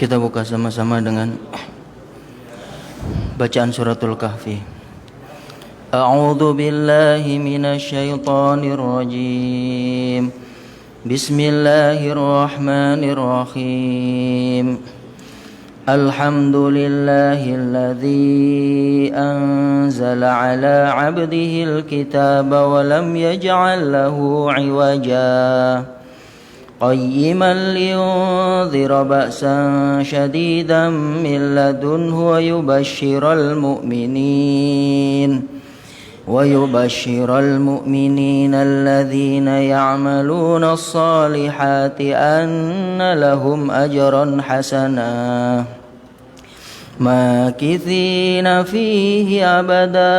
Kita buka sama-sama dengan bacaan suratul Kahfi. A'udzu billahi minasy syaithanir rajim. Bismillahirrahmanirrahim. Alhamdulillahilladzi anzala 'ala 'abdihil kitaba wa lam yaj'al lahu 'iwaja. قيما لينذر بأسا شديدا من لدنه ويبشر المؤمنين الذين يعملون الصالحات أن لهم أجرا حسنا ماكثين فيه أبدا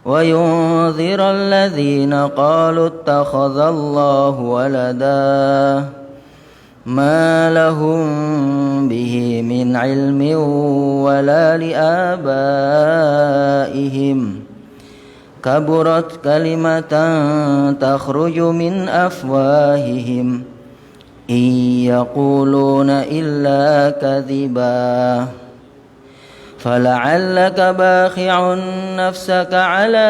وينذر الذين قالوا اتخذ الله ولدا ما لهم به من علم ولا لآبائهم كبرت كلمة تخرج من أفواههم إن يقولون إلا كذبا فلعلك باخع نفسك على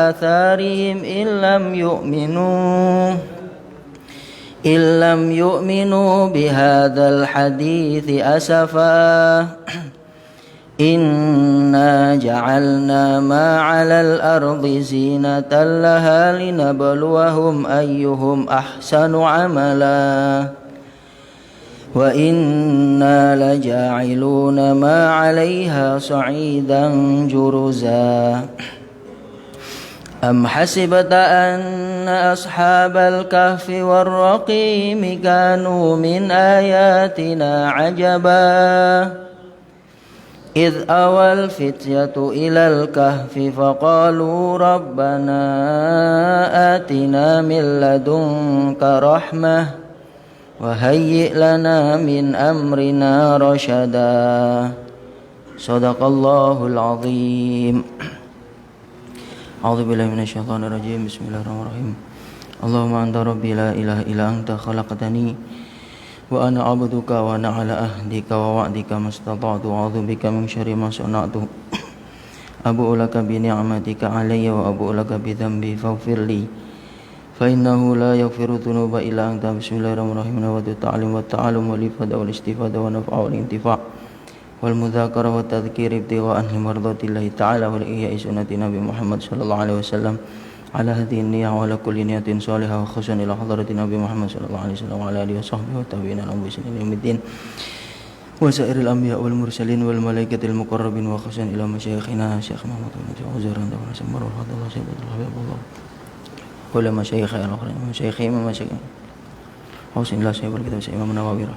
آثارهم إن لم يؤمنوا بهذا الحديث أسفا إنا جعلنا ما على الأرض زينة لها لنبلوهم أيهم أحسن عملا وإنا لجاعلون ما عليها صعيدا جرزا أم حسبت أن أصحاب الكهف والرقيم كانوا من آياتنا عجبا إذ أوى الفتية إلى الكهف فقالوا ربنا آتنا من لدنك رحمة وهيئ لنا من أمرنا رشدا صدق الله العظيم. أعوذ بالله من الشيطان الرجيم. بسم الله الرحمن الرحيم. اللهم أنت ربي لا إله إلا أنت خلقتني وأنا عبدك وأنا على عهدك ووعدك ما استطعت وأعوذ بك من شر ما صنعت أبوء لك بنعمتك علي وأبوء لك بذنبي فاغفر لي فإنه لا يغفر الذنوب إلا أنت. بسم الله الرحمن الرحيم. نود التعليم والتعلم والإفادة والاستفادة والنفع والانتفاع والمذاكرة والتذكير ابتغاء مرضات الله تعالى والإحياء سنة نبي محمد صلى الله عليه وسلم على هذه النية وعلى كل نية صالحة وخصوصا إلى حضرة نبي محمد صلى الله عليه وسلم وعلى آله وصحبه والتابعين لهم بإحسان إلى يوم الدين وسائر الأنبياء والمرسلين والملائكة المقربين وخصوصا إلى مشايخنا الشيخ محمد بن عزيز رحمه الله سمر وفضل الله سيد الله كل مشايخ الآخرين مشايخهم ومشايخهم حسن الله سيد الكتاب سيد إمام النووي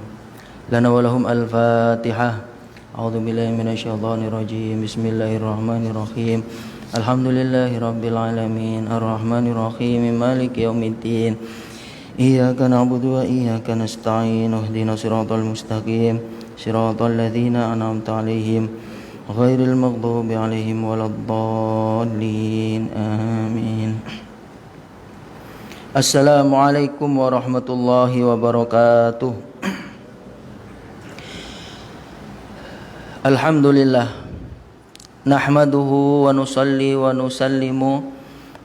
لنا ولهم الفاتحة. أعوذ بالله من الشيطان الرجيم. بسم الله الرحمن الرحيم. الحمد لله رب العالمين الرحمن الرحيم مالك يوم الدين إياك نعبد وإياك نستعين اهدنا الصراط المستقيم صراط الذين أنعمت عليهم غير المغضوب عليهم ولا الضالين آمين. Assalamualaikum warahmatullahi wabarakatuh. Alhamdulillah nahmaduhu wa nusalli wa nusallimu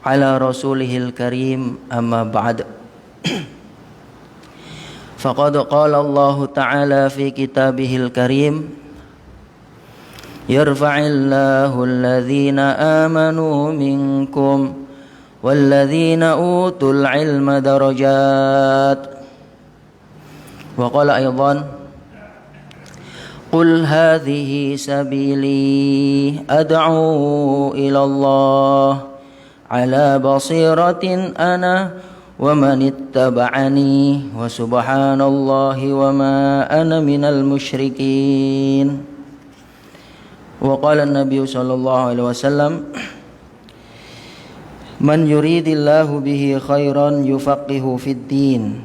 ala rasulihil karim amma ba'd. Faqad qala Allah ta'ala fi kitabihil karim yarfa'illahu alladhina amanu minkum والذين أوتوا العلم درجات. وقال أيضا قل هذه سبيلي أدعو إلى الله على بصيرة أنا ومن اتبعني وسبحان الله وما أنا من المشركين. وقال النبي صلى الله عليه وسلم Man yuridillahu bihi khairan yufaqihu fid din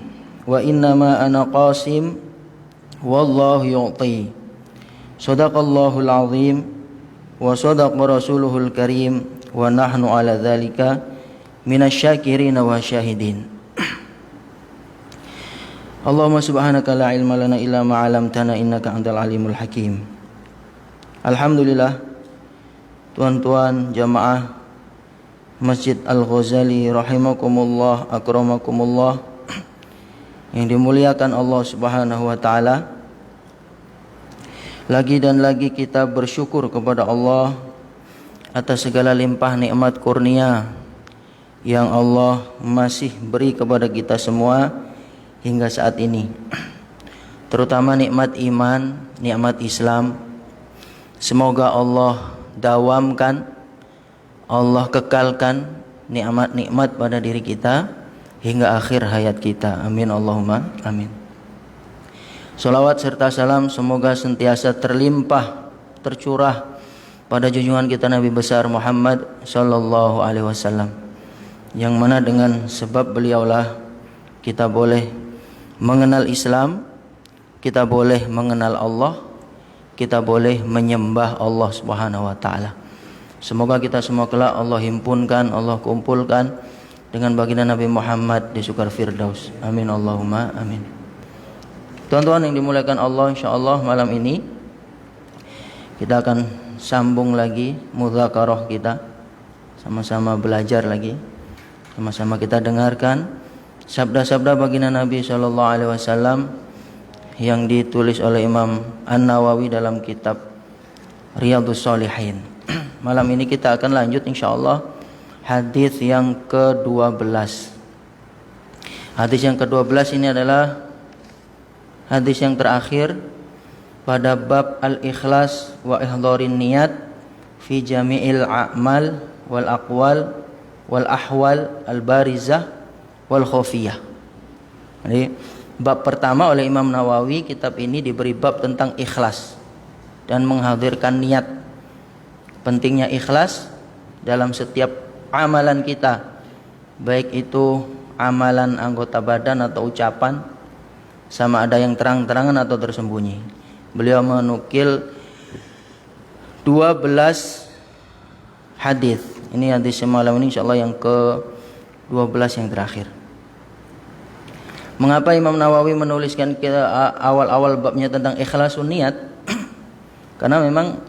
wa innama ana qasim wallahu yu'ti. Shadaqallahul azim wa shadaqa rasuluhul karim wa nahnu ala dzalika minasyakirin wa syahidin. Allahumma subhanaka la ilma lana illa ma 'allamtana innaka antal alimul hakim. Alhamdulillah, tuan-tuan jamaah Masjid Al-Ghazali rahimakumullah, akramakumullah, yang dimuliakan Allah Subhanahu wa taala. Lagi dan lagi kita bersyukur kepada Allah atas segala limpah nikmat kurnia yang Allah masih beri kepada kita semua hingga saat ini. Terutama nikmat iman, nikmat Islam. Semoga Allah dawamkan, Allah kekalkan nikmat-nikmat pada diri kita hingga akhir hayat kita. Amin Allahumma amin. Salawat serta salam semoga sentiasa terlimpah, tercurah pada junjungan kita Nabi besar Muhammad sallallahu alaihi wasallam, yang mana dengan sebab beliaulah kita boleh mengenal Islam, kita boleh mengenal Allah, kita boleh menyembah Allah Subhanahu wa taala. Semoga kita semua kelak Allah himpunkan, Allah kumpulkan dengan baginda Nabi Muhammad di Sukar Firdaus. Amin Allahumma amin. Tuan-tuan yang dimuliakan Allah, insyaallah malam ini kita akan sambung lagi mudzakarah kita, sama-sama belajar lagi, sama-sama kita dengarkan sabda-sabda baginda Nabi sallallahu alaihi wasallam yang ditulis oleh Imam An-Nawawi dalam kitab Riyadhus Shalihin. Malam ini kita akan lanjut insyaallah hadis yang ke-12. Hadis yang ke-12 ini adalah hadis yang terakhir pada bab al-ikhlas wa ihdharin niyat fi jami'il a'mal wal aqwal wal ahwal al-barizah wal khafiyah. Jadi bab pertama oleh Imam Nawawi, kitab ini diberi bab tentang ikhlas dan menghadirkan niat. Pentingnya ikhlas dalam setiap amalan kita, baik itu amalan anggota badan atau ucapan, sama ada yang terang-terangan atau tersembunyi. Beliau menukil 12 hadis. Ini hadis semalam ini insyaallah yang ke-12 yang terakhir. Mengapa Imam Nawawi menuliskan awal-awal babnya tentang ikhlasun niat? Karena memang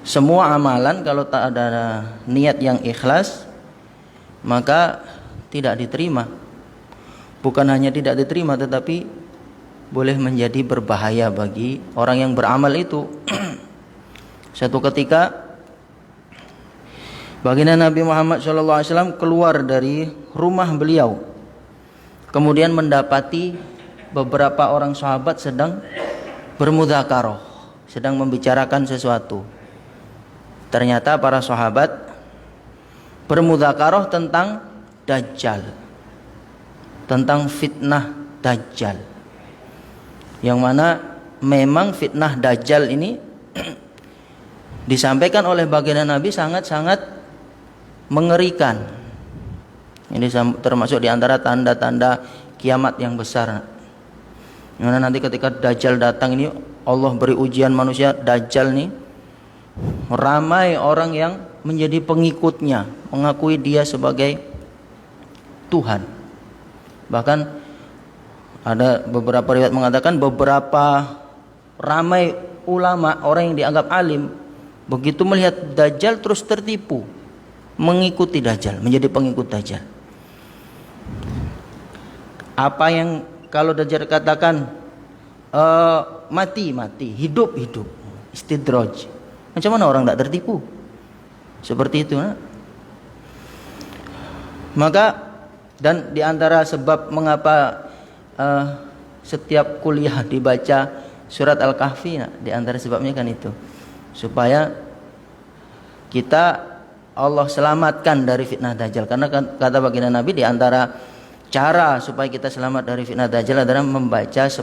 semua amalan kalau tak ada niat yang ikhlas maka tidak diterima. Bukan hanya tidak diterima, tetapi boleh menjadi berbahaya bagi orang yang beramal itu. Suatu ketika baginda Nabi Muhammad SAW keluar dari rumah beliau, kemudian mendapati beberapa orang sahabat sedang bermudzakarah, sedang membicarakan sesuatu. Ternyata para sahabat bermudzakarah tentang Dajjal, tentang fitnah Dajjal, yang mana memang fitnah Dajjal ini disampaikan oleh baginda Nabi sangat-sangat mengerikan. Ini termasuk di antara tanda-tanda kiamat yang besar. Karena nanti ketika Dajjal datang ini, Allah beri ujian manusia. Dajjal nih, ramai orang yang menjadi pengikutnya, mengakui dia sebagai Tuhan. Bahkan ada beberapa riwayat mengatakan beberapa ramai ulama, orang yang dianggap alim, begitu melihat Dajjal terus tertipu, mengikuti Dajjal, menjadi pengikut Dajjal. Apa yang kalau Dajjal katakan mati, hidup, istidraj. Macam mana orang tidak tertipu? Seperti itu. Maka dan di antara sebab mengapa setiap kuliah dibaca surat Al-Kahfi, di antara sebabnya kan itu, supaya kita Allah selamatkan dari fitnah Dajjal. Karena kata baginda Nabi, di antara cara supaya kita selamat dari fitnah Dajjal adalah membaca 10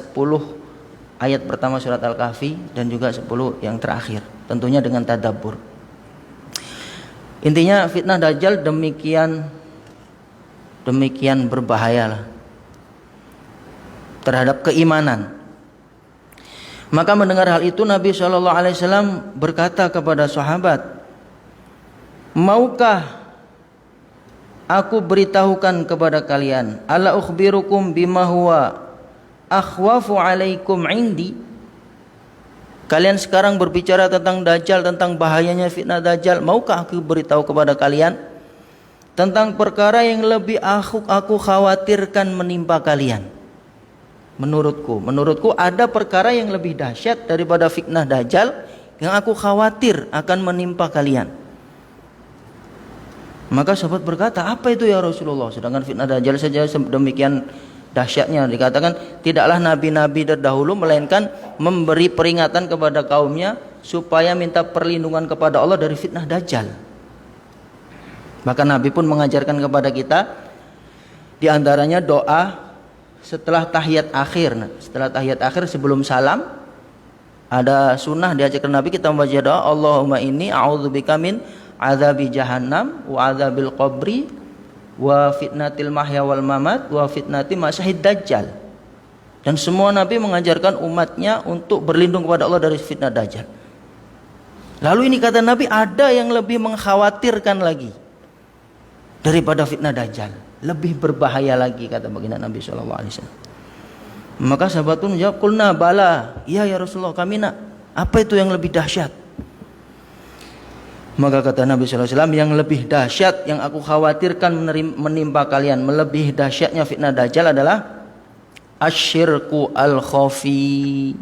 ayat pertama surat Al-Kahfi dan juga 10 yang terakhir, tentunya dengan tadabbur. Intinya fitnah Dajjal demikian berbahayalah terhadap keimanan. Maka mendengar hal itu Nabi SAW berkata kepada sahabat, maukah aku beritahukan kepada kalian, ala ukhbirukum bima huwa akhwafu alaikum indi. Kalian sekarang berbicara tentang Dajjal, tentang bahayanya fitnah Dajjal. Maukah aku beritahu kepada kalian tentang perkara yang lebih aku khawatirkan menimpa kalian? Menurutku ada perkara yang lebih dahsyat daripada fitnah Dajjal yang aku khawatir akan menimpa kalian. Maka sahabat berkata, apa itu ya Rasulullah? Sedangkan fitnah Dajjal saja demikian dahsyatnya. Dikatakan tidaklah nabi-nabi terdahulu melainkan memberi peringatan kepada kaumnya supaya minta perlindungan kepada Allah dari fitnah Dajjal. Bahkan Nabi pun mengajarkan kepada kita di antaranya doa setelah tahiyat akhir. Nah, setelah tahiyat akhir sebelum salam ada sunnah diajarkan Nabi kita membaca doa, Allahumma inni a'udzubika min adzabi jahannam wa adzabil qabri wa fitnatil mahya wal mamat wa fitnati masyahid dajjal. Dan semua nabi mengajarkan umatnya untuk berlindung kepada Allah dari fitnah Dajjal. Lalu ini kata Nabi, ada yang lebih mengkhawatirkan lagi daripada fitnah Dajjal, lebih berbahaya lagi, kata baginda Nabi SAW. Maka sahabat pun menjawab, qulna bala, iya ya Rasulullah, kami nak. Apa itu yang lebih dahsyat? Maka kata Nabi SAW, yang lebih dahsyat yang aku khawatirkan menimpa kalian, melebihi dahsyatnya fitnah Dajjal adalah asyirku al-khafi,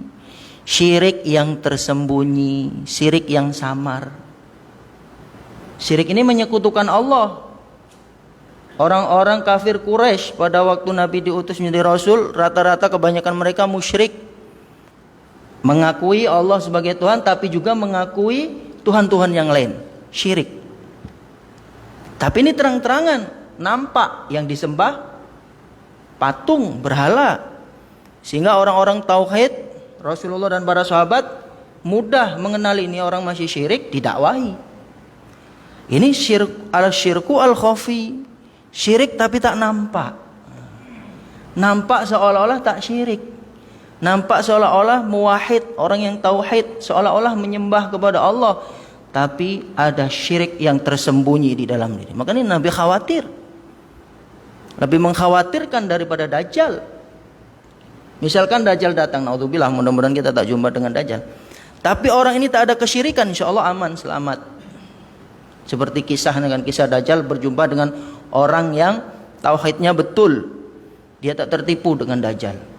syirik yang tersembunyi, syirik yang samar. Syirik ini menyekutukan Allah. Orang-orang kafir Quraisy pada waktu Nabi diutus menjadi Rasul, rata-rata kebanyakan mereka musyrik, mengakui Allah sebagai Tuhan tapi juga mengakui Tuhan-Tuhan yang lain, syirik. Tapi ini terang-terangan nampak yang disembah patung, berhala. Sehingga orang-orang tauhid, Rasulullah dan para sahabat mudah mengenali ini orang masih syirik, didakwahi. Ini syirku al-khafi, syirik tapi tak nampak. Nampak seolah-olah tak syirik. Nampak seolah-olah muwahhid, orang yang tauhid, seolah-olah menyembah kepada Allah, tapi ada syirik yang tersembunyi di dalam diri. Makanya Nabi khawatir, lebih mengkhawatirkan daripada Dajjal. Misalkan Dajjal datang, naudzubillah, mudah-mudahan kita tak jumpa dengan Dajjal, tapi orang ini tak ada kesyirikan, insya Allah aman, selamat. Seperti kisah Dajjal berjumpa dengan orang yang tauhidnya betul, dia tak tertipu dengan Dajjal.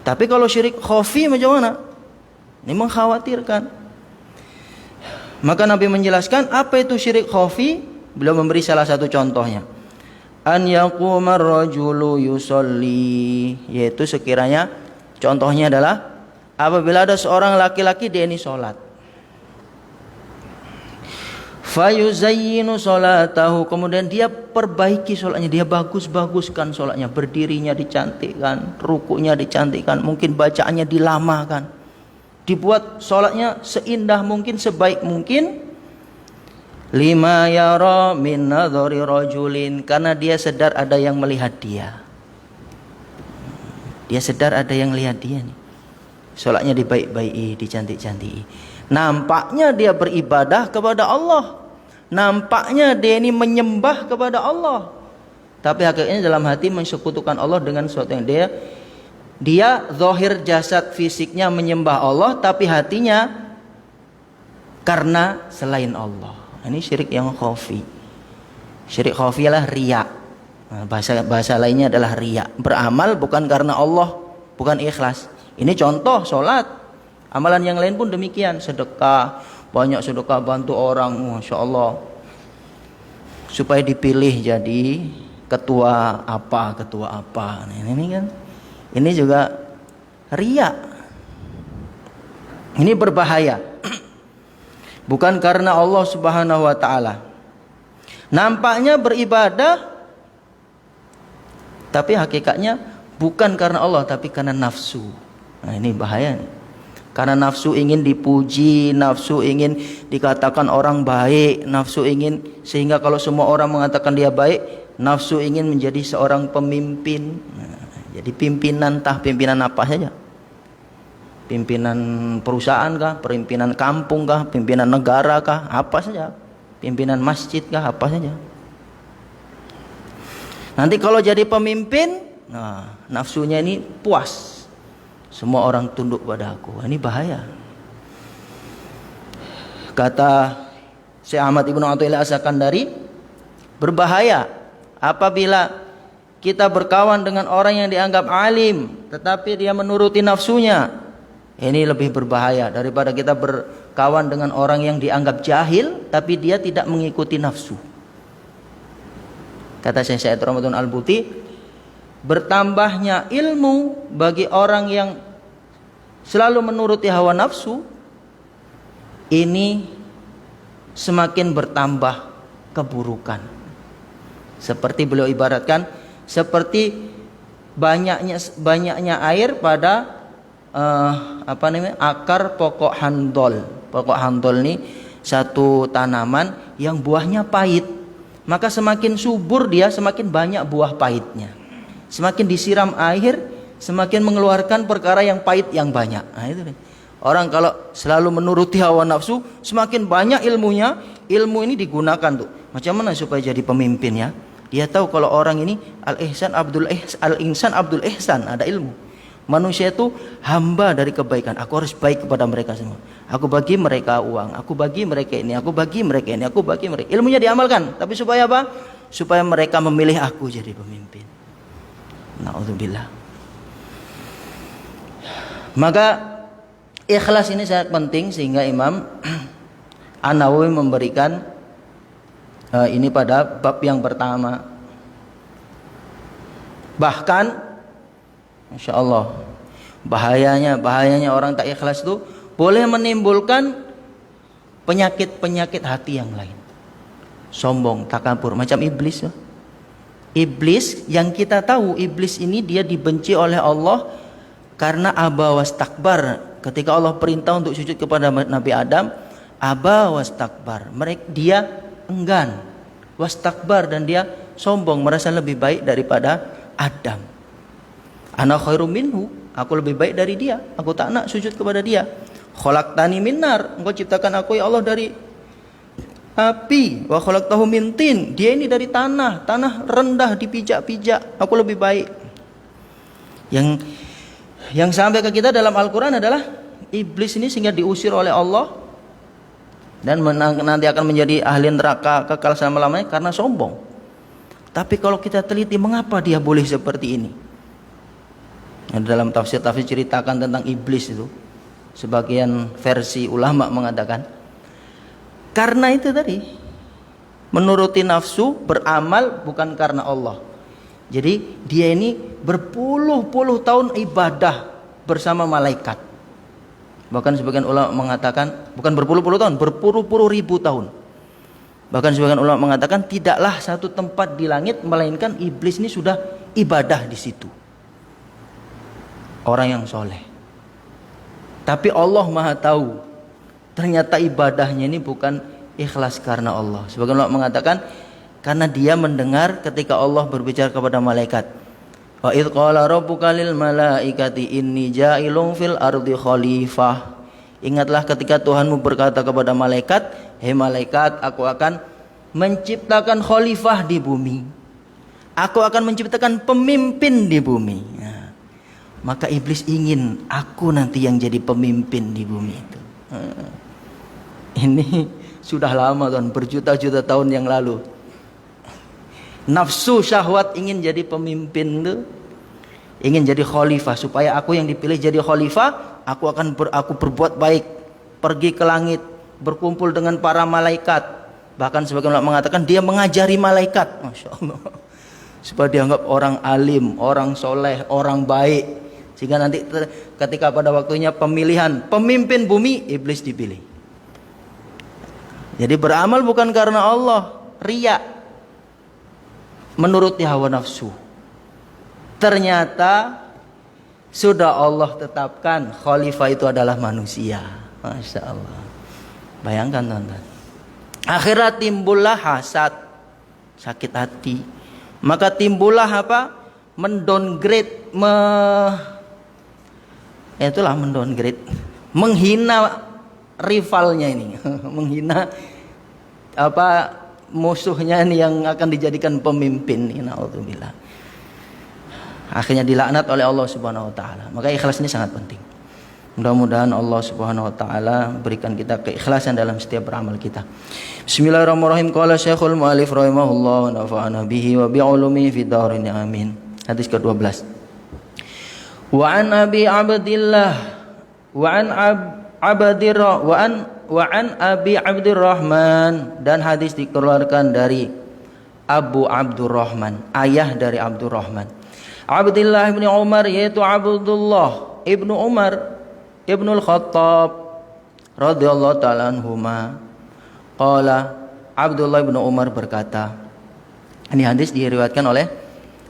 Tapi kalau syirik khafi macam mana? Ini mengkhawatirkan. Maka Nabi menjelaskan apa itu syirik khafi. Beliau memberi salah satu contohnya. An yaqumar rajulu yusolli, yaitu sekiranya contohnya adalah apabila ada seorang laki-laki dia ini sholat, fayuzayyinu sholatahu, kemudian dia perbaiki sholatnya, dia bagus-baguskan sholatnya, berdirinya dicantikkan, rukuknya dicantikkan, mungkin bacaannya dilamakan, dibuat sholatnya seindah mungkin, sebaik mungkin. Lima yara min nadhari rajulin, karena dia sedar ada yang melihat dia. Dia sedar ada yang lihat dia nih. Sholatnya dibaik-baiki, dicantik-cantik. Nampaknya dia beribadah kepada Allah, nampaknya dia ini menyembah kepada Allah, tapi hakikatnya dalam hati mensekutukan Allah dengan sesuatu yang dia zahir jasad fisiknya menyembah Allah, tapi hatinya karena selain Allah. Ini syirik yang khafi. Syirik khafi adalah riya. Nah, bahasa lainnya adalah riya, beramal bukan karena Allah, bukan ikhlas. Ini contoh sholat. Amalan yang lain pun demikian, sedekah, banyak sedekah, bantu orang, masya Allah, supaya dipilih jadi ketua apa. Nah, ini kan, ini juga riya. Ini berbahaya. Bukan karena Allah Subhanahu wa ta'ala. Nampaknya beribadah, tapi hakikatnya bukan karena Allah, tapi karena nafsu. Nah, ini bahaya nih. Karena nafsu ingin dipuji, nafsu ingin dikatakan orang baik, nafsu ingin, sehingga kalau semua orang mengatakan dia baik, nafsu ingin menjadi seorang pemimpin. Nah, jadi pimpinan, pimpinan apa saja? Pimpinan perusahaan kah? Pimpinan kampung kah? Pimpinan negara kah? Apa saja? Pimpinan masjid kah? Apa saja? Nanti kalau jadi pemimpin, Nah, nafsunya ini puas. Semua orang tunduk pada aku. Ini bahaya. Kata Syekh Ahmad Ibnu Athaillah As-Sakandari, berbahaya apabila kita berkawan dengan orang yang dianggap alim tetapi dia menuruti nafsunya. Ini lebih berbahaya daripada kita berkawan dengan orang yang dianggap jahil tapi dia tidak mengikuti nafsu. Kata Syekh Said Ramadan Al-Buti, bertambahnya ilmu bagi orang yang selalu menuruti hawa nafsu ini semakin bertambah keburukan. Seperti beliau ibaratkan, seperti banyaknya air pada akar pokok handol. Pokok handol ini satu tanaman yang buahnya pahit. Maka semakin subur dia, semakin banyak buah pahitnya. Semakin disiram air, semakin mengeluarkan perkara yang pahit yang banyak. Nah, itu nih. Orang kalau selalu menuruti hawa nafsu, semakin banyak ilmunya. Ilmu ini digunakan tuh. Macam mana supaya jadi pemimpin ya? Dia tahu kalau orang ini al-insan abdul ihsan, ada ilmu. Manusia itu hamba dari kebaikan. Aku harus baik kepada mereka semua. Aku bagi mereka uang, aku bagi mereka ini, aku bagi mereka ini, aku bagi mereka. Ilmunya diamalkan, tapi supaya apa? Supaya mereka memilih aku jadi pemimpin. Na'udzubillah. Maka ikhlas ini sangat penting sehingga Imam An-Nawawi memberikan ini pada bab yang pertama. Bahkan Masya Allah, bahayanya orang tak ikhlas itu boleh menimbulkan penyakit hati yang lain. Sombong, takabur, macam iblis. Iblis yang kita tahu, iblis ini dia dibenci oleh Allah karena aba wastakbar. Ketika Allah perintah untuk sujud kepada Nabi Adam, aba wastakbar. Dia enggan, wastakbar, dan dia sombong, merasa lebih baik daripada Adam. Ana khairum minhu, aku lebih baik dari dia, aku tak nak sujud kepada dia. Khalaqtani min nar, engkau ciptakan aku ya Allah dari api, wa khalaqtahu min tin, dia ini dari tanah rendah dipijak-pijak, aku lebih baik. Yang sampai ke kita dalam Al-Quran adalah iblis ini sehingga diusir oleh Allah dan nanti akan menjadi ahli neraka kekal selama-lamanya karena sombong. Tapi kalau kita teliti mengapa dia boleh seperti ini? Dalam tafsir ceritakan tentang iblis itu, sebagian versi ulama mengatakan karena itu tadi, menuruti nafsu, beramal bukan karena Allah. Jadi dia ini berpuluh-puluh tahun ibadah bersama malaikat. Bahkan sebagian ulama mengatakan bukan berpuluh-puluh tahun, berpuluh-puluh ribu tahun. Bahkan sebagian ulama mengatakan tidaklah satu tempat di langit melainkan iblis ini sudah ibadah di situ. Orang yang soleh. Tapi Allah Maha tahu, ternyata ibadahnya ini bukan ikhlas karena Allah. Sebagian ulama mengatakan karena dia mendengar ketika Allah berbicara kepada malaikat. Wa idz qala rabbuka lil malaikati inni ja'ilun fil ardi khalifah. Ingatlah ketika Tuhanmu berkata kepada malaikat, "Hei malaikat, aku akan menciptakan khalifah di bumi. Aku akan menciptakan pemimpin di bumi." Nah, maka iblis ingin aku nanti yang jadi pemimpin di bumi itu. Ini sudah lama tuan, berjuta-juta tahun yang lalu. Nafsu syahwat ingin jadi pemimpin tuh, ingin jadi khalifah, supaya aku yang dipilih jadi khalifah. Aku berbuat baik, pergi ke langit, berkumpul dengan para malaikat. Bahkan sebagian ulama mengatakan dia mengajari malaikat, masya Allah, supaya dianggap orang alim, orang soleh, orang baik, sehingga nanti ketika pada waktunya pemilihan pemimpin bumi, iblis dipilih. Jadi beramal bukan karena Allah, riya, menuruti hawa nafsu. Ternyata sudah Allah tetapkan khalifah itu adalah manusia. Masya Allah. Bayangkan teman-teman. Akhirnya timbullah hasad, sakit hati. Maka timbullah apa? Mendowngrade, mendowngrade, menghina rivalnya ini, menghina musuhnya ini yang akan dijadikan pemimpin. Naudzubillah. akhirnya dilaknat oleh Allah Subhanahu wa taala. Maka ikhlas ini sangat penting. Mudah-mudahan Allah Subhanahu wa taala berikan kita keikhlasan dalam setiap beramal kita. Bismillahirrahmanirrahim. Qala Syekhul Mu'allif rahimahullah wa nafa'ana bihi wa bi ulumihi fid dharain amin. Hadis ke-12. Wa an Abi Abdillah wa an Abi Abdurrahman, dan hadis dikeluarkan dari Abu Abdurrahman, ayah dari Abdurrahman. Abdullah ibn Umar, yaitu Abdullah ibnu Umar Ibnul Khattab radhiyallahu ta'ala anhuma. Qala, Abdullah ibnu Umar berkata, ini hadis diriwayatkan oleh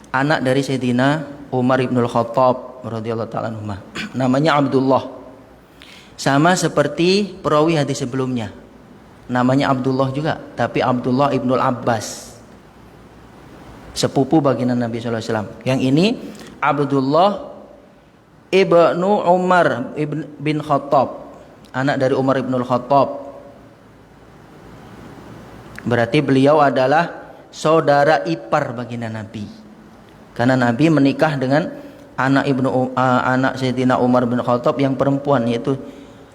anak dari Sayyidina Umar ibnul Khattab radhiyallahu ta'ala anhuma. Namanya Abdullah. Sama seperti perawi hadis sebelumnya. Namanya Abdullah juga, tapi Abdullah ibnul Abbas, sepupu baginda Nabi SAW. Yang ini Abdullah ibnu Umar bin Khattab, anak dari Umar ibnul Khattab. Berarti beliau adalah saudara ipar baginda Nabi, karena Nabi menikah dengan anak Sayyidina Umar bin Khattab yang perempuan, yaitu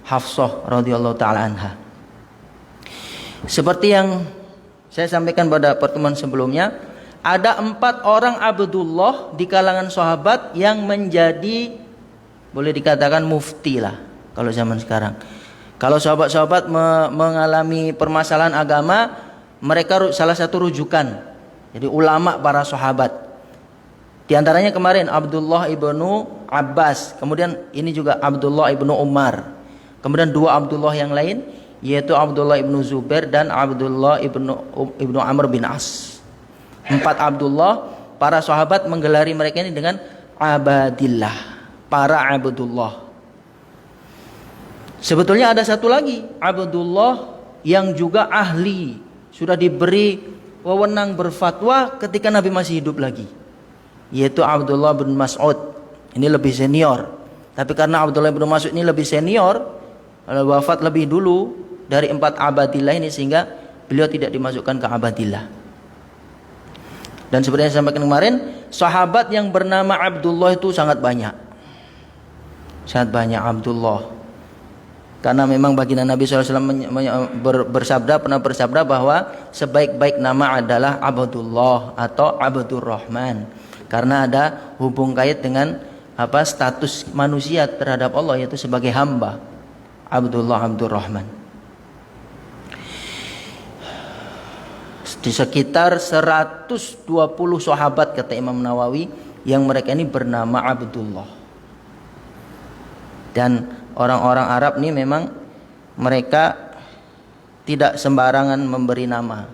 Hafsah radhiyallahu taala anha. Seperti yang saya sampaikan pada pertemuan sebelumnya, ada 4 orang Abdullah di kalangan sahabat yang menjadi, boleh dikatakan mufti lah kalau zaman sekarang. Kalau sahabat-sahabat mengalami permasalahan agama, mereka salah satu rujukan. Jadi ulama para sahabat. Di antaranya kemarin Abdullah ibnu Abbas, kemudian ini juga Abdullah ibnu Umar, kemudian 2 Abdullah yang lain, yaitu Abdullah ibnu Zubair dan Abdullah ibnu Amr bin As. 4 Abdullah, para sahabat menggelari mereka ini dengan Abadillah, para Abdullah. Sebetulnya ada satu lagi Abdullah yang juga ahli, sudah diberi wewenang berfatwa ketika Nabi masih hidup lagi, yaitu Abdullah bin Mas'ud. Ini lebih senior, tapi karena Abdullah bin Mas'ud ini lebih senior, wafat lebih dulu dari 4 Abadillah ini, sehingga beliau tidak dimasukkan ke Abadillah. Dan seperti yang saya sampaikan kemarin, sahabat yang bernama Abdullah itu sangat banyak. Sangat banyak Abdullah. Karena memang baginda Nabi SAW pernah bersabda bahwa sebaik-baik nama adalah Abdullah atau Abdurrahman. Karena ada hubung kait dengan status manusia terhadap Allah, yaitu sebagai hamba. Abdullah, Abdurrahman. Di sekitar 120 sahabat, kata Imam Nawawi, yang mereka ini bernama Abdullah. Dan orang-orang Arab ini memang mereka tidak sembarangan memberi nama.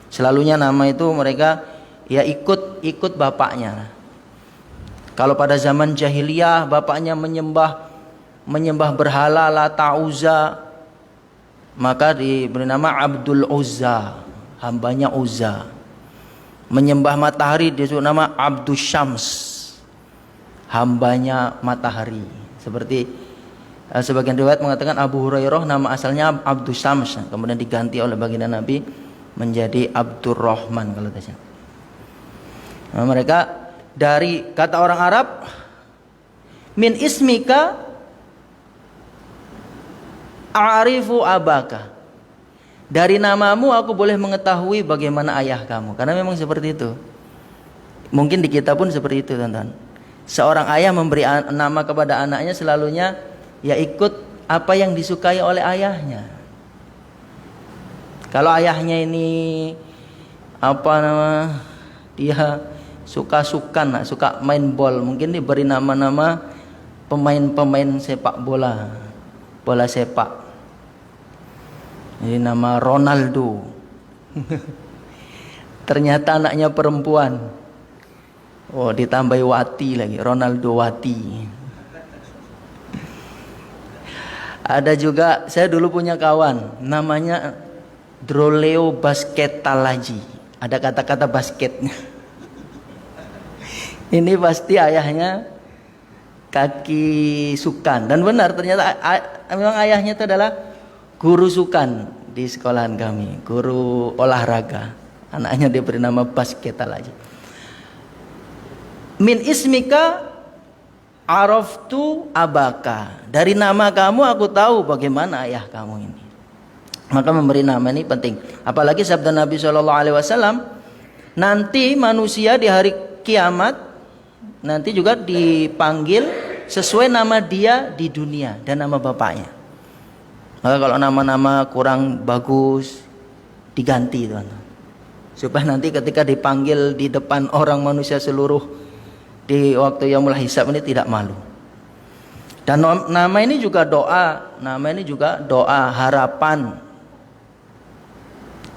Selalunya nama itu mereka ya ikut bapaknya. Kalau pada zaman jahiliyah bapaknya menyembah berhala Lata Uzza, maka diberi nama Abdul Uzza, hambanya Uzza. Menyembah matahari disebut nama Abdus Syams, hambanya matahari. Seperti sebagian riwayat mengatakan Abu Hurairah nama asalnya Abdus Syams, kemudian diganti oleh baginda Nabi menjadi Abdurrahman kalau tidak salah. Nah, mereka dari kata orang Arab, min ismika a'rifu abaka, dari namamu aku boleh mengetahui bagaimana ayah kamu. Karena memang seperti itu. Mungkin di kita pun seperti itu, teman-teman. Seorang ayah memberi nama kepada anaknya selalunya ya ikut apa yang disukai oleh ayahnya. Kalau ayahnya ini dia suka main bol, mungkin diberi nama-nama pemain-pemain sepak bola sepak. Ini nama Ronaldo. Ternyata anaknya perempuan. Oh, ditambahi Wati lagi, Ronaldo Wati. Ada juga, saya dulu punya kawan namanya Droleo Basketalaji. Ada kata-kata basketnya. Ini pasti ayahnya kaki sukan. Dan benar, ternyata memang ayahnya itu adalah guru sukan di sekolahan kami, guru olahraga. Anaknya diberi nama Basketalaji. min ismika araftu abaka. Dari nama kamu aku tahu bagaimana ayah kamu ini. Maka memberi nama ini penting. Apalagi sabda Nabi SAW, nanti manusia di hari kiamat nanti juga dipanggil sesuai nama dia di dunia dan nama bapaknya. Maka kalau nama-nama kurang bagus diganti, teman-teman. Supaya nanti ketika dipanggil di depan orang manusia seluruh di waktu yaumul hisab ini tidak malu. Dan nama ini juga doa, nama ini juga doa harapan.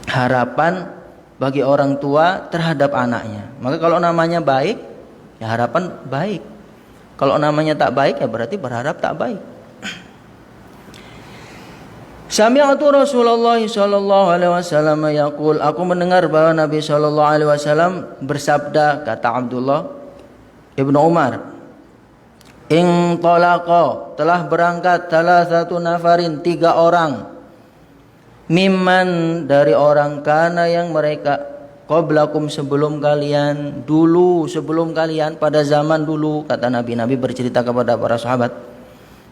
Harapan bagi orang tua terhadap anaknya. Maka kalau namanya baik, ya harapan baik. Kalau namanya tak baik, ya berarti berharap tak baik. Sami'tu Rasulullah sallallahu alaihi wasallam yaqul, aku mendengar bahwa Nabi sallallahu alaihi wasallam bersabda, kata Abdullah Ibnu Umar, in talaqa, telah berangkat salah satu nafarin, 3 orang, mimman, dari orang kana yang mereka, qablakum, sebelum kalian, dulu sebelum kalian, pada zaman dulu, kata Nabi bercerita kepada para sahabat,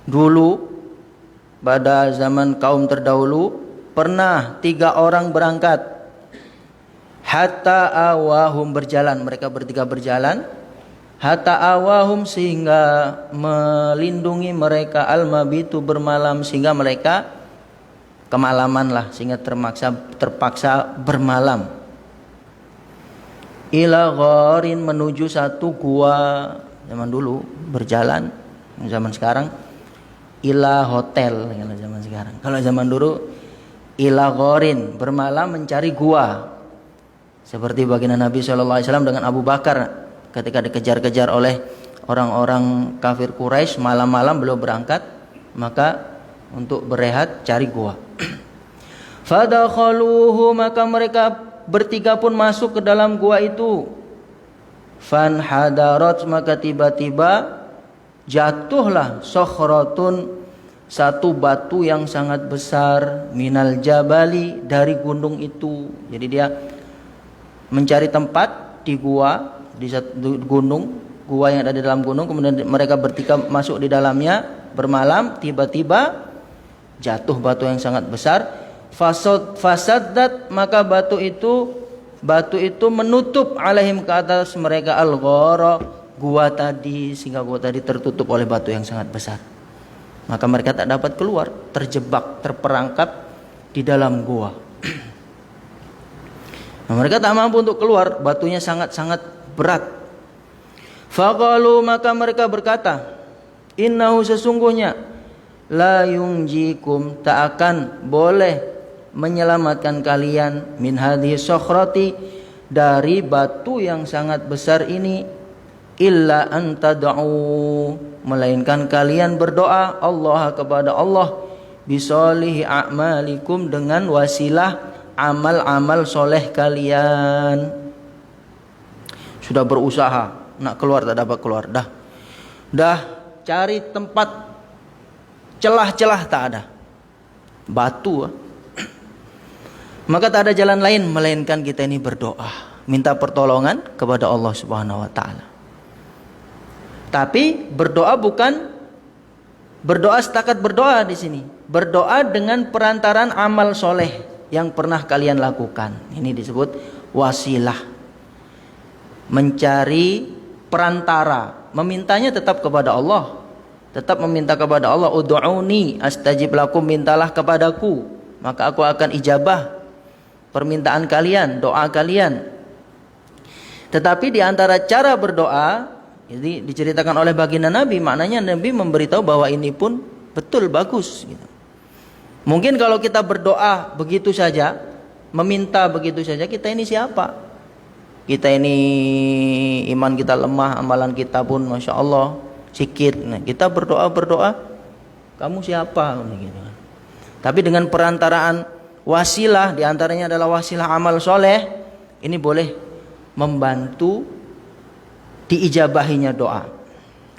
dulu pada zaman kaum terdahulu pernah 3 orang berangkat, hatta awahum, berjalan, mereka bertiga berjalan, hatta awahum, sehingga melindungi mereka, al-mabitu, bermalam, sehingga mereka kemalaman lah, sehingga terpaksa bermalam, ila gharin, menuju satu gua. Zaman dulu berjalan, zaman sekarang ila hotel, kalau zaman sekarang. Kalau zaman dulu ila gharin, bermalam mencari gua. Seperti baginda Nabi SAW dengan Abu Bakar ketika dikejar-kejar oleh orang-orang kafir Quraisy, malam-malam belum berangkat, maka untuk berehat cari gua. Fadakhaluhu, maka mereka bertiga pun masuk ke dalam gua itu. Fanhadarat, maka tiba-tiba jatuhlah sokhratun, satu batu yang sangat besar, minal jabali, dari gunung itu. Jadi dia mencari tempat di gua, di satu gunung, gua yang ada di dalam gunung, kemudian mereka bertiga masuk di dalamnya bermalam, tiba-tiba jatuh batu yang sangat besar. Fasaddat, maka batu itu menutup alaihim, ke atas mereka, al-ghara, gua tadi, sehingga gua tadi tertutup oleh batu yang sangat besar. Maka mereka tak dapat keluar, terjebak, terperangkap di dalam gua. Nah, mereka tak mampu untuk keluar, batunya sangat-sangat berat. Faqalu, maka mereka berkata, innahu, sesungguhnya, la yunjikum, tak akan boleh menyelamatkan kalian, min hadhihi sokhrati, dari batu yang sangat besar ini, illa antad'u, melainkan kalian berdoa, Allah, kepada Allah, bisolihi a'malikum, dengan wasilah amal-amal soleh kalian. Sudah berusaha nak keluar, tak dapat keluar, dah cari tempat celah-celah, tak ada, batu. Maka tak ada jalan lain melainkan kita ini berdoa, minta pertolongan kepada Allah Subhanahu wa taala. Tapi berdoa bukan berdoa setakat berdoa di sini. Berdoa dengan perantaran amal soleh yang pernah kalian lakukan. Ini disebut wasilah. Mencari perantara, memintanya tetap kepada Allah. Tetap meminta kepada Allah, ud'uni astajib lakum, mintalah kepadaku, maka aku akan ijabah permintaan kalian, doa kalian. Tetapi di antara cara berdoa, jadi diceritakan oleh baginda Nabi, maknanya Nabi memberitahu bahwa ini pun betul, bagus gitu. Mungkin kalau kita berdoa begitu saja, meminta begitu saja, kita ini siapa? Kita ini iman kita lemah, amalan kita pun Masya Allah sikit. Nah, kita berdoa, kamu siapa? Gitu. Tapi dengan perantaraan wasilah, diantaranya adalah wasilah amal soleh, ini boleh membantu diijabahinya doa.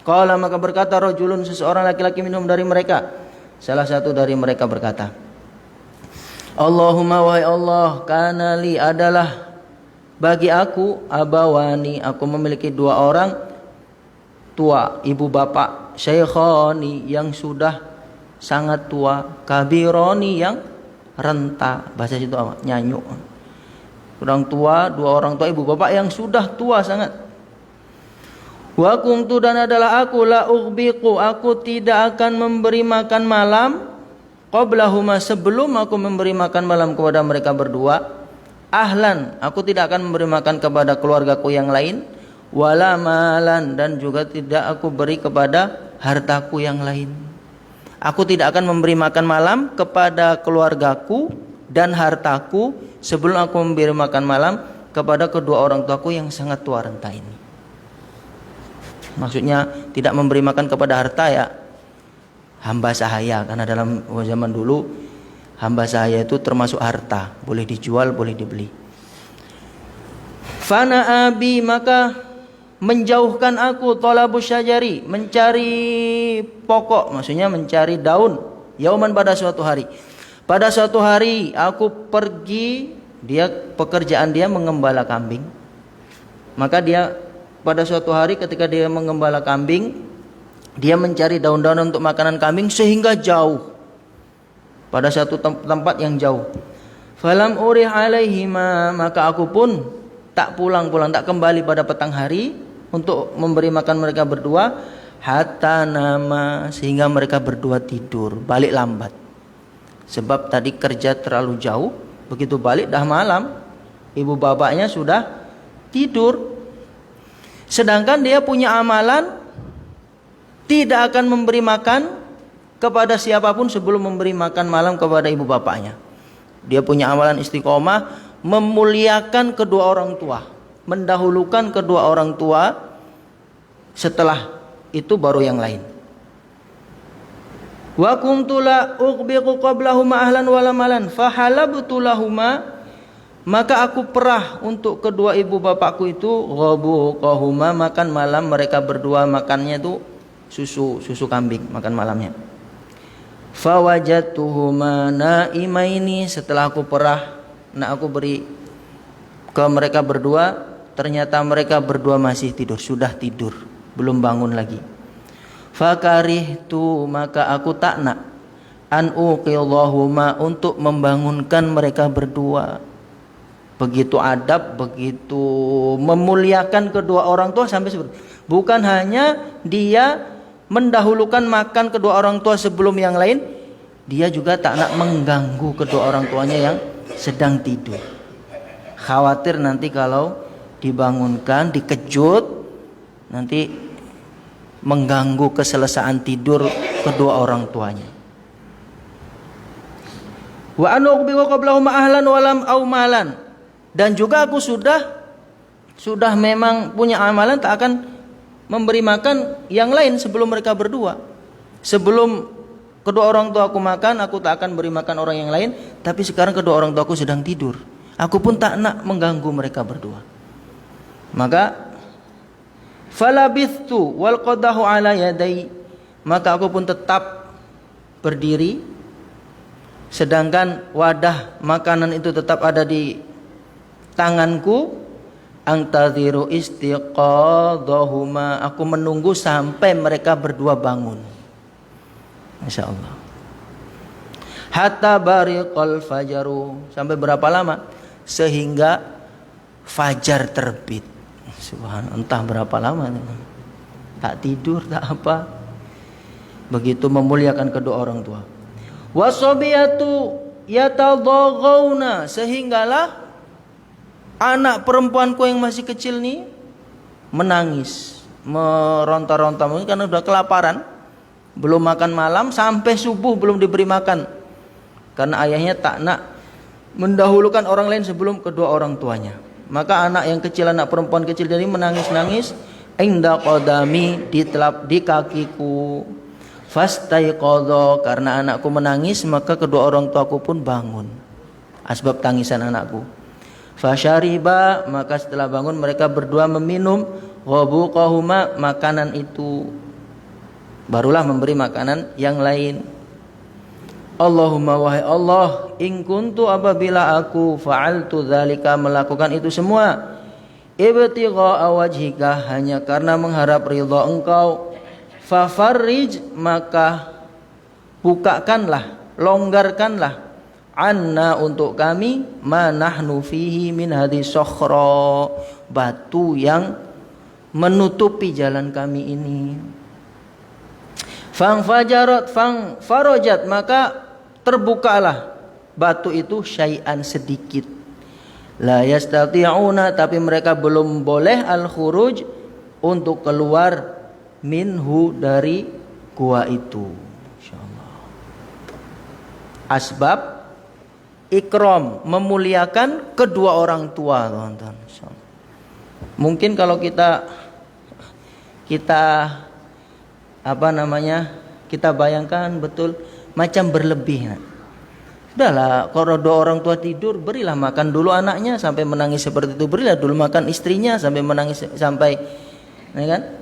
Qala, maka berkata rajulun, seseorang laki-laki minum dari mereka, salah satu dari mereka berkata, Allahumma, wahai Allah, kana li, adalah bagi aku, abawani, aku memiliki 2 orang, tua, ibu bapak, syaikhani yang sudah sangat tua, kabironi yang renta. Bahasa situ apa? Nyanyuk. Orang tua, dua orang tua ibu bapak yang sudah tua sangat. Wa kuntu, dan adalah aku, la ughbiqu, aku tidak akan memberi makan malam, qablahuma, sebelum aku memberi makan malam kepada mereka berdua. Ahlan, aku tidak akan memberi makan kepada keluargaku yang lain. Wala malan, dan juga tidak aku beri kepada hartaku yang lain. Aku tidak akan memberi makan malam kepada keluargaku dan hartaku sebelum aku memberi makan malam kepada kedua orang tuaku yang sangat tua renta ini. Maksudnya tidak memberi makan kepada harta ya hamba sahaya, karena dalam zaman dulu hamba sahaya itu termasuk harta, boleh dijual, boleh dibeli. Fana abi, maka menjauhkan aku, thalabus syajari, mencari pokok, maksudnya mencari daun, yauman, pada suatu hari. Pada suatu hari aku pergi, pekerjaan dia mengembala kambing. Maka dia pada suatu hari ketika dia mengembala kambing, dia mencari daun-daun untuk makanan kambing sehingga jauh, pada satu tempat yang jauh. Falam urih alaihima, maka aku pun tak pulang, tak kembali pada petang hari untuk memberi makan mereka berdua, hatta nama, sehingga mereka berdua tidur, balik lambat. Sebab tadi kerja terlalu jauh, begitu balik dah malam, ibu bapaknya sudah tidur. Sedangkan dia punya amalan tidak akan memberi makan kepada siapapun sebelum memberi makan malam kepada ibu bapaknya. Dia punya amalan istiqomah, memuliakan kedua orang tua, mendahulukan kedua orang tua, setelah itu baru yang lain. Wa kuntu la ughbiqu qablahuma ahlan wala malan fahalabtu lahuma, maka aku perah untuk kedua ibu bapakku itu, ghabuqahuma, makan malam mereka berdua, makannya itu susu kambing, makan malamnya. Fawajadtuhuma naimaini, setelah aku perah, aku beri ke mereka berdua, ternyata mereka berdua masih tidur, sudah tidur, belum bangun lagi. Fakarihtu, maka aku tak nak, an uqillahuma, untuk membangunkan mereka berdua. Begitu adab, begitu memuliakan kedua orang tua sampai seperti, bukan hanya dia mendahulukan makan kedua orang tua sebelum yang lain, dia juga tak nak mengganggu kedua orang tuanya yang sedang tidur. Khawatir nanti kalau dibangunkan, dikejut, nanti mengganggu keselesaan tidur kedua orang tuanya. Wa an uqbiqu qablahuma ahlan walam au malan, dan juga aku sudah memang punya amalan, tak akan memberi makan yang lain sebelum mereka berdua. Sebelum kedua orang tua aku makan, aku tak akan beri makan orang yang lain. Tapi sekarang kedua orang tua aku sedang tidur, aku pun tak nak mengganggu mereka berdua. Maka falabithtu wal qadahu ala yadai, maka aku pun tetap berdiri, sedangkan wadah makanan itu tetap ada di tanganku. Angtadhiru istiqadahuma, aku menunggu sampai mereka berdua bangun. Masya Allah. Hatta bariqal fajaru, sampai berapa lama? Sehingga fajar terbit. Subhanallah, entah berapa lama, tak tidur, tak apa. Begitu memuliakan kedua orang tua. Wasobiyatu yatadaghauna, sehinggalah anak perempuanku yang masih kecil nih menangis, meronta-ronta, mungkin karena udah kelaparan, belum makan malam, sampai subuh belum diberi makan, karena ayahnya tak nak mendahulukan orang lain sebelum kedua orang tuanya. Maka anak yang kecil, anak perempuan kecil jadi menangis-nangis, inda qadami, di kakiku. Fastaiqadha, karena anakku menangis, maka kedua orang tuaku pun bangun asbab tangisan anakku. Fasyariba, maka setelah bangun mereka berdua meminum ghabuqahuma, makanan itu, barulah memberi makanan yang lain. Allahumma, wahai Allah, in kuntu, apabila aku fa'altu dzalika, melakukan itu semua, ibtigha'a wajhika, hanya karena mengharap ridha Engkau. Fafarrij, maka bukakanlah, longgarkanlah, anna, untuk kami, ma nahnu fihi min hadhihi sokhra, batu yang menutupi jalan kami ini. Farajat, maka terbukalah batu itu, syai'an, sedikit. La yastati'una, tapi mereka belum boleh al-khuruj, untuk keluar, minhu, dari gua itu. Insyaallah. Asbab ikram, memuliakan kedua orang tua, teman-teman. Mungkin kalau kita kita bayangkan betul macam berlebih. Sudahlah, kalau dua orang tua tidur, berilah makan dulu anaknya sampai menangis seperti itu, berilah dulu makan istrinya sampai menangis, sampai, ya kan?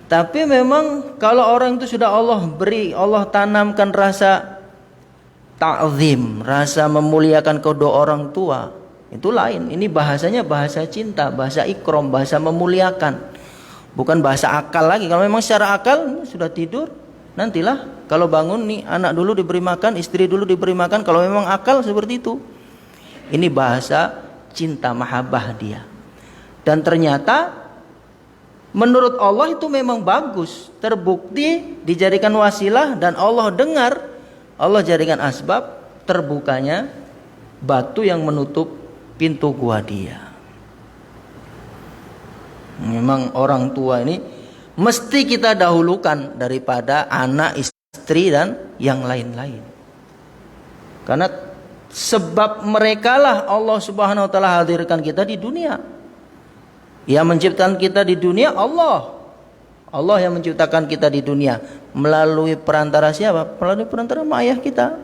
Tapi memang kalau orang itu sudah Allah beri, Allah tanamkan rasa ta'zim, rasa memuliakan kedua orang tua, itu lain. Ini bahasanya bahasa cinta, bahasa ikram, bahasa memuliakan, bukan bahasa akal lagi. Kalau memang secara akal sudah tidur, nantilah kalau bangun nih anak dulu diberi makan, istri dulu diberi makan. Kalau memang akal seperti itu. Ini bahasa cinta, mahabbah dia. Dan ternyata menurut Allah itu memang bagus, terbukti, dijadikan wasilah, dan Allah dengar, Allah jadikan asbab terbukanya batu yang menutup pintu gua dia. Memang orang tua ini mesti kita dahulukan daripada anak, istri, dan yang lain-lain. Karena sebab merekalah Allah Subhanahu wa taala hadirkan kita di dunia. Yang menciptakan kita di dunia Allah. Allah yang menciptakan kita di dunia. Melalui perantara siapa? Melalui perantara ayah kita.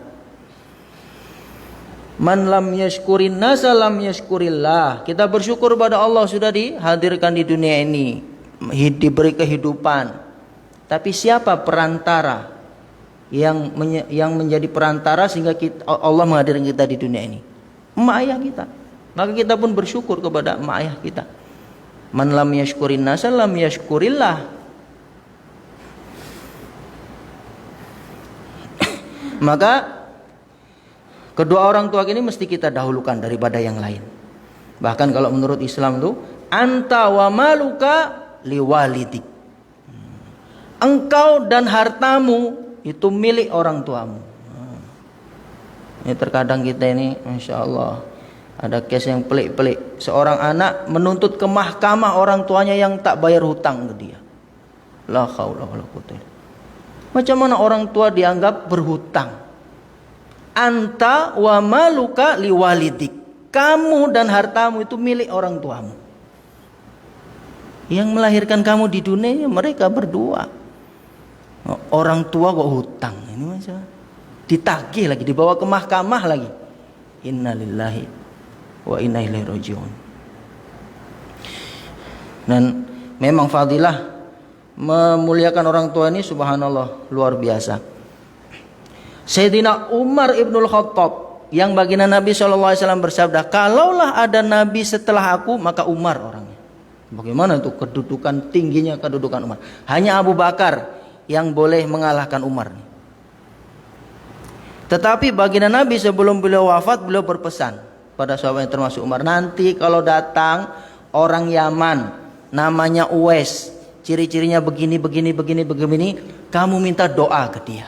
Man lam yashkurin nasa lam yashkurillah. Kita bersyukur pada Allah sudah dihadirkan di dunia ini, diberi kehidupan. Tapi siapa perantara yang menjadi perantara sehingga Allah menghadirkan kita di dunia ini? Emak ayah kita. Maka kita pun bersyukur kepada emak ayah kita. Man lam yashkurin nasa lam yashkurillah. Maka kedua orang tua ini mesti kita dahulukan daripada yang lain. Bahkan kalau menurut Islam itu, anta wa maluka liwalidik. Engkau dan hartamu itu milik orang tuamu. Ini terkadang kita ini, Masya Allah, ada case yang pelik-pelik. Seorang anak menuntut ke mahkamah orang tuanya yang tak bayar hutang ke dia. La haula wala quwwata illa billah. Macam mana orang tua dianggap berhutang? Anta wa maluka liwalidik. Kamu dan hartamu itu milik orang tuamu. Yang melahirkan kamu di dunia mereka berdua. Orang tua kok hutang? Ini macam ditagih lagi, dibawa ke mahkamah lagi. Innalillahi wa inna ilaihi rajiun. Dan memang fadilah memuliakan orang tua ini subhanallah luar biasa. Sayyidina Umar ibnul Khattab yang baginda Nabi SAW bersabda, kalaulah ada Nabi setelah aku maka Umar orangnya. Bagaimana itu kedudukan tingginya kedudukan Umar? Hanya Abu Bakar yang boleh mengalahkan Umar. Tetapi baginda Nabi sebelum beliau wafat, beliau berpesan pada sahabat yang termasuk Umar, nanti kalau datang orang Yaman namanya Uwais, ciri-cirinya begini, kamu minta doa ke dia.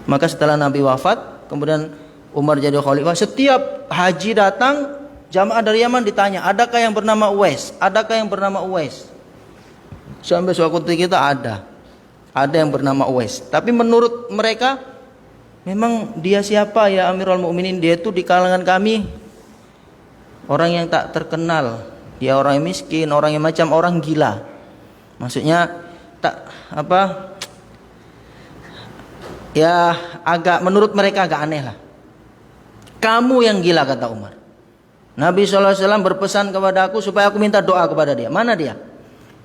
Maka setelah Nabi wafat, kemudian Umar jadi khalifah. Setiap haji datang, jamaah dari Yaman ditanya, adakah yang bernama Uwais? Adakah yang bernama Uwais? Sampai suatu ketika kita ada yang bernama Uwais. Tapi menurut mereka, memang dia siapa ya Amirul Mukminin? Dia itu di kalangan kami orang yang tak terkenal. Dia orang yang miskin, orang yang macam orang gila. Maksudnya ya agak, menurut mereka agak aneh lah. Kamu yang gila, kata Umar. Nabi SAW berpesan kepada aku supaya aku minta doa kepada dia. Mana dia?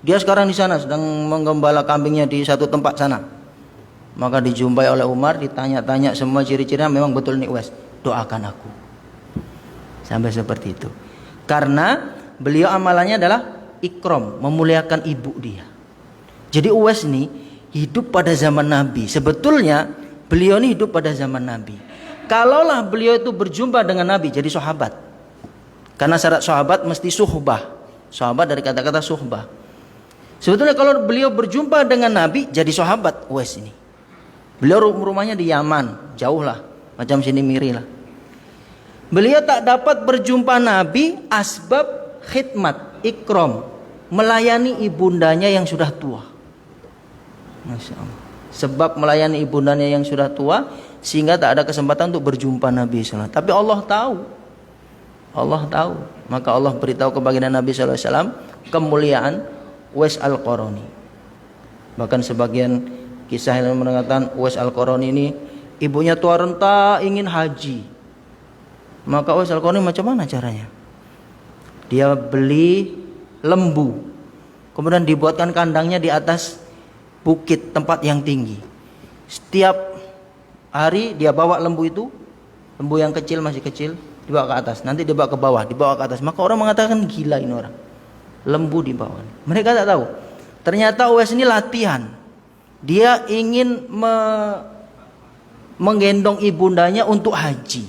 Dia sekarang di sana sedang menggembala kambingnya di satu tempat sana. Maka dijumpai oleh Umar, ditanya-tanya semua ciri-cirinya, memang betul nih Uwais. Doakan aku. Sampai seperti itu. Karena beliau amalannya adalah ikram, memuliakan ibu dia. Jadi Uwais ini hidup pada zaman Nabi. Sebetulnya beliau ini hidup pada zaman Nabi. Kalaulah beliau itu berjumpa dengan Nabi jadi sahabat. Karena syarat sahabat mesti suhbah. Sahabat dari kata-kata suhbah. Sebetulnya kalau beliau berjumpa dengan Nabi jadi sahabat Uwais ini. Beliau rumahnya di Yaman, jauh lah, macam sini Miri lah. Beliau tak dapat berjumpa Nabi asbab khidmat, ikram, melayani ibundanya yang sudah tua. Masya Allah. Sebab melayani ibundanya yang sudah tua sehingga tak ada kesempatan untuk berjumpa Nabi SAW. Tapi Allah tahu. Allah tahu. Maka Allah beritahu kepada Nabi SAW kemuliaan Uwais Al-Qarani. Bahkan sebagian kisah yang mengatakan Uwais Al-Qarani ini ibunya tua renta ingin haji. Maka Uwais Al-Qarani macam mana caranya? Dia beli lembu. Kemudian dibuatkan kandangnya di atas bukit tempat yang tinggi. Setiap hari dia bawa lembu itu, lembu yang kecil masih kecil, dibawa ke atas, nanti dibawa ke bawah, dibawa ke atas. Maka orang mengatakan gila ini orang. Lembu dibawa. Mereka tak tahu. Ternyata Uwais ini latihan. Dia ingin menggendong ibundanya untuk haji.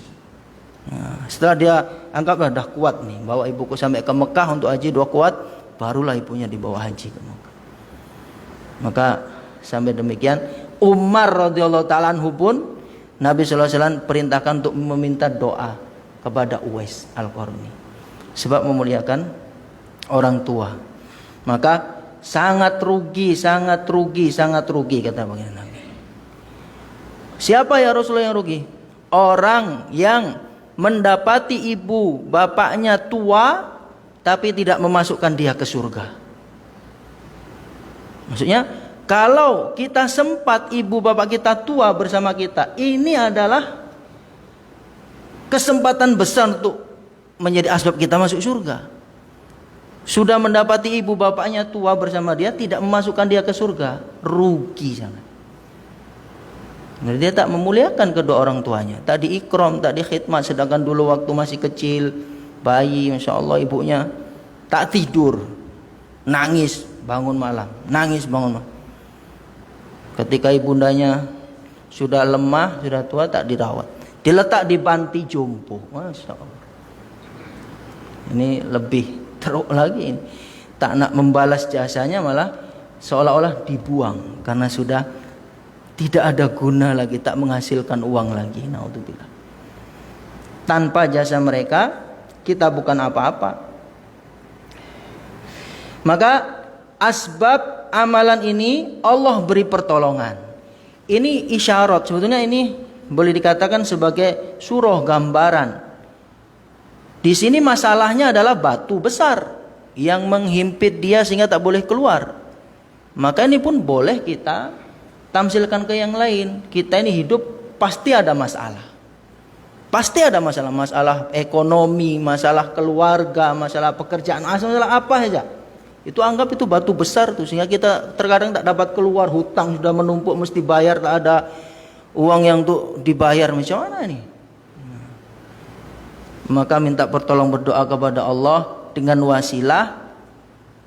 Nah, setelah dia anggaplah dah kuat nih, bawa ibuku sampai ke Mekah untuk haji, dua kuat, barulah ibunya dibawa haji ke Mekah. Maka sampai demikian Umar radhiyallahu taala anhu pun Nabi sallallahu alaihi wasallam perintahkan untuk meminta doa kepada Uwais Al-Qarani sebab memuliakan orang tua. Maka sangat rugi kata baginda Nabi. Siapa ya Rasulullah yang rugi? Orang yang mendapati ibu bapaknya tua tapi tidak memasukkan dia ke surga. Maksudnya kalau kita sempat ibu bapak kita tua bersama kita, ini adalah kesempatan besar untuk menjadi asbab kita masuk surga. Sudah mendapati ibu bapaknya tua bersama dia, tidak memasukkan dia ke surga, rugi sangat. Jadi dia tak memuliakan kedua orang tuanya, tak diikram, tak dikhidmat. Sedangkan dulu waktu masih kecil, bayi, Masya Allah ibunya tak tidur, nangis bangun malam, nangis bangun malam. Ketika ibundanya sudah lemah, sudah tua, tak dirawat, diletak di panti jompo. Masya Allah. Ini lebih teruk lagi, tak nak membalas jasanya, malah seolah-olah dibuang karena sudah tidak ada guna lagi, tak menghasilkan uang lagi. Naudzubillah. Tanpa jasa mereka kita bukan apa-apa. Maka asbab amalan ini Allah beri pertolongan. Ini isyarat, sebetulnya ini boleh dikatakan sebagai surah gambaran. Di sini masalahnya adalah batu besar yang menghimpit dia sehingga tak boleh keluar. Maka ini pun boleh kita tamsilkan ke yang lain. Kita ini hidup pasti ada masalah. Pasti ada masalah, masalah ekonomi, masalah keluarga, masalah pekerjaan, masalah apa saja. Itu anggap itu batu besar tuh, sehingga kita terkadang tak dapat keluar, hutang sudah menumpuk mesti bayar, tak ada uang yang untuk dibayar, macam mana nih? Maka minta pertolong, berdoa kepada Allah dengan wasilah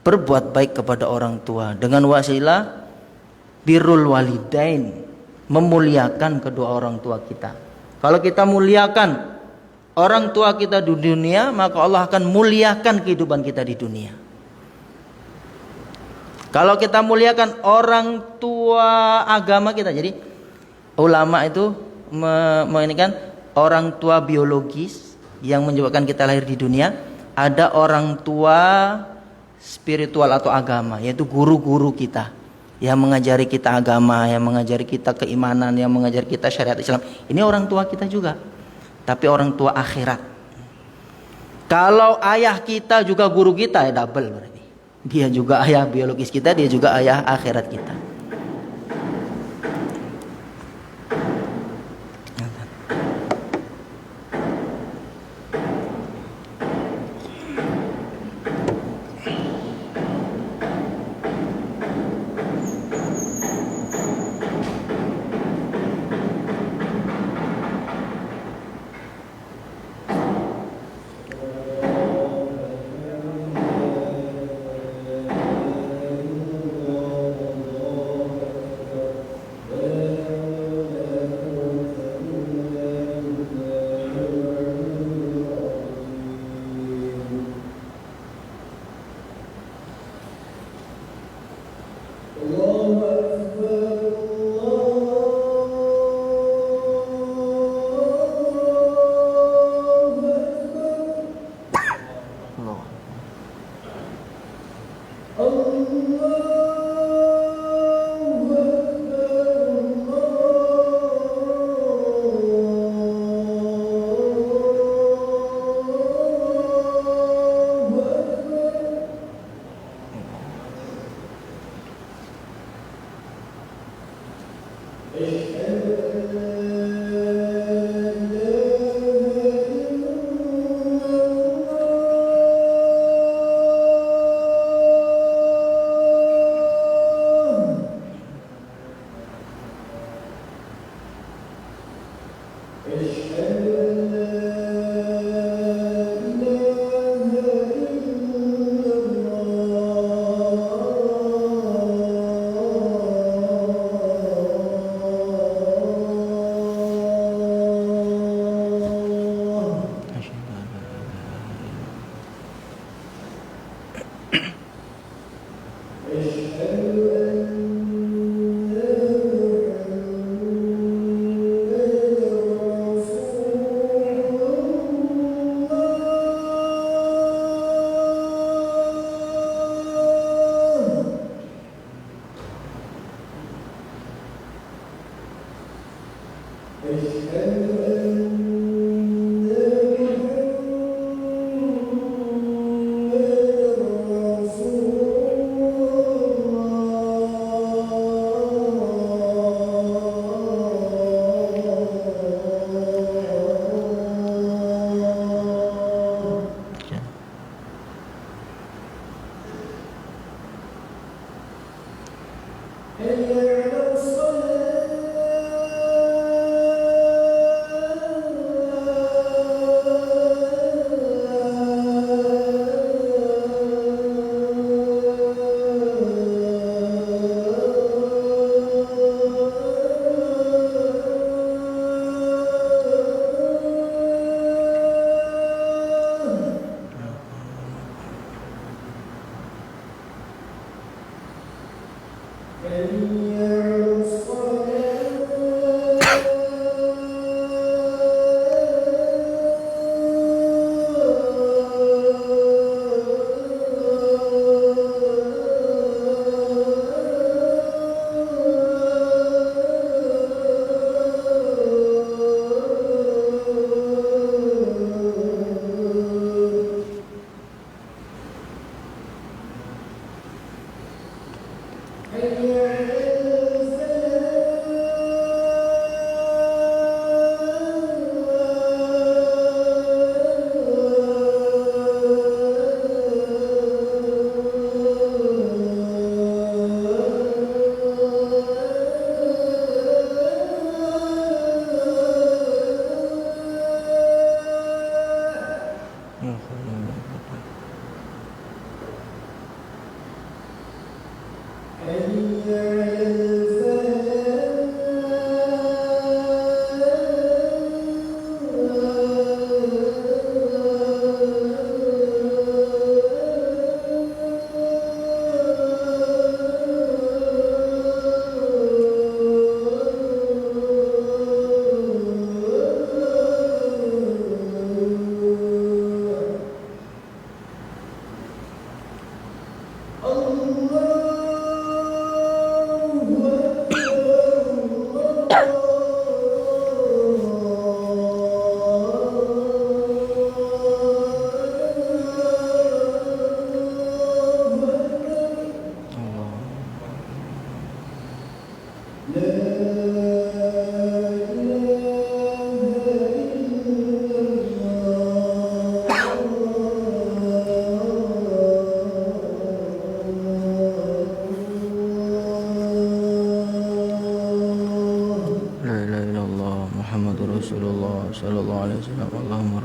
berbuat baik kepada orang tua, dengan wasilah birrul walidain, memuliakan kedua orang tua kita. Kalau kita muliakan orang tua kita di dunia, maka Allah akan muliakan kehidupan kita di dunia. Kalau kita muliakan orang tua agama kita, jadi ulama itu menginginkan orang tua biologis yang menyebabkan kita lahir di dunia, ada orang tua spiritual atau agama, yaitu guru-guru kita yang mengajari kita agama, yang mengajari kita keimanan, yang mengajari kita syariat Islam. Ini orang tua kita juga, tapi orang tua akhirat. Kalau ayah kita juga guru kita, ya double berarti. Dia juga ayah biologis kita, dia juga ayah akhirat kita.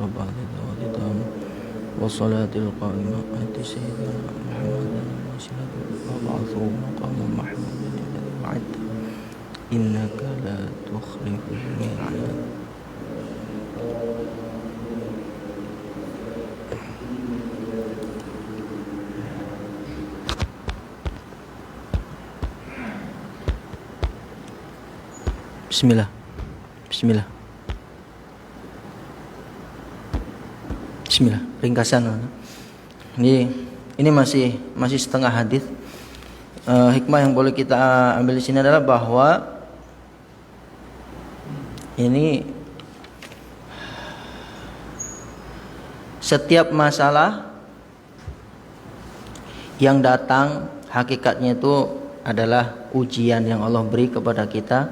رب العزة والإكرام والصلاة القائمة آت سيدنا محمد الوسيلة وابعثه مقاما محمودا الذي وعدته إنك لا تخلف الميعاد. Bismillah. Bismillah. Bismillah. Ringkasan. Ini masih setengah hadis. Hikmah yang boleh kita ambil di sini adalah bahwa ini setiap masalah yang datang hakikatnya itu adalah ujian yang Allah beri kepada kita,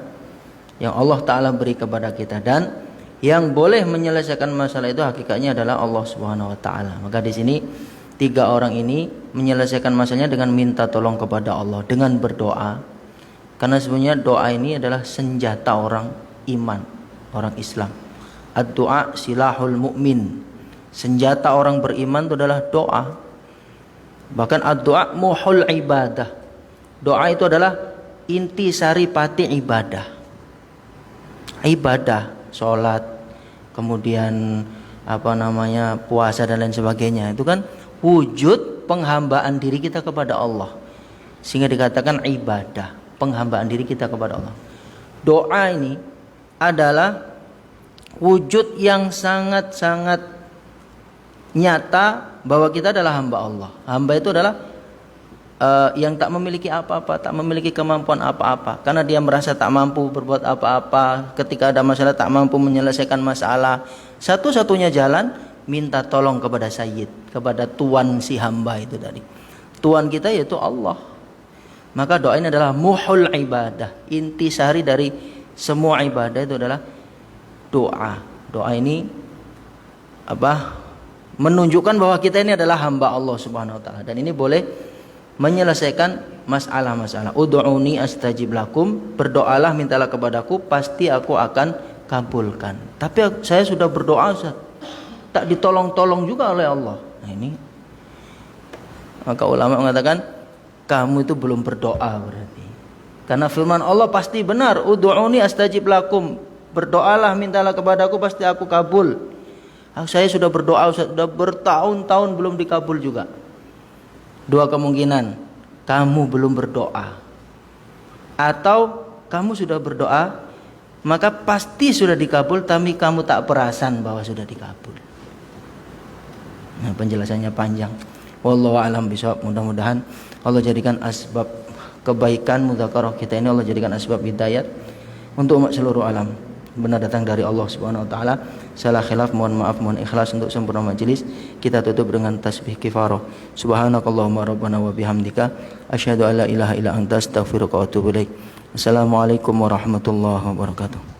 yang Allah Ta'ala beri kepada kita, dan yang boleh menyelesaikan masalah itu hakikatnya adalah Allah Subhanahu Wa Ta'ala. Maka di sini 3 orang ini menyelesaikan masalahnya dengan minta tolong kepada Allah, dengan berdoa. Karena sebenarnya doa ini adalah senjata orang iman, orang Islam. Ad-du'a silahul mu'min. Senjata orang beriman itu adalah doa. Bahkan ad-du'a muhul ibadah. Doa itu adalah inti saripati ibadah. Ibadah, sholat, kemudian puasa dan lain sebagainya, itu kan wujud penghambaan diri kita kepada Allah, sehingga dikatakan ibadah, penghambaan diri kita kepada Allah. Doa ini adalah wujud yang sangat-sangat nyata bahwa kita adalah hamba Allah. Hamba itu adalah yang tak memiliki apa-apa, tak memiliki kemampuan apa-apa, karena dia merasa tak mampu berbuat apa-apa. Ketika ada masalah tak mampu menyelesaikan masalah, satu-satunya jalan minta tolong kepada Sayyid, kepada Tuan si hamba itu tadi. Tuan kita yaitu Allah. Maka doa ini adalah muhul ibadah, intisari dari semua ibadah itu adalah doa. Doa ini menunjukkan bahwa kita ini adalah hamba Allah Subhanahu Wa Ta'ala, dan ini boleh menyelesaikan masalah-masalah. Ud'uni astajib lakum, berdoalah, mintalah kepadaku, pasti aku akan kabulkan. Tapi saya sudah berdoa, Ustaz, tak ditolong-tolong juga oleh Allah. Nah ini, maka ulama mengatakan kamu itu belum berdoa berarti. Karena firman Allah pasti benar, ud'uni astajib lakum, berdoalah, mintalah kepadaku, pasti aku kabul. Saya sudah berdoa, Ustaz, sudah bertahun-tahun belum dikabul juga. 2 kemungkinan, kamu belum berdoa, atau kamu sudah berdoa maka pasti sudah dikabul, tapi kamu tak perasan bahwa sudah dikabul. Nah, penjelasannya panjang. Wallahu a'lam bishawab. Mudah-mudahan Allah jadikan asbab kebaikan mudzakarah kita ini, Allah jadikan asbab hidayat untuk umat seluruh alam. Benar datang dari Allah Subhanahu Wa Ta'ala. Salah khilaf mohon maaf, mohon ikhlas. Untuk sempurna majelis kita tutup dengan tasbih kifarah. Subhanakallahumma rabbana wa bihamdika asyhadu an la ilaha illa anta astaghfiruka wa atubu ilaik. Assalamualaikum warahmatullahi wabarakatuh.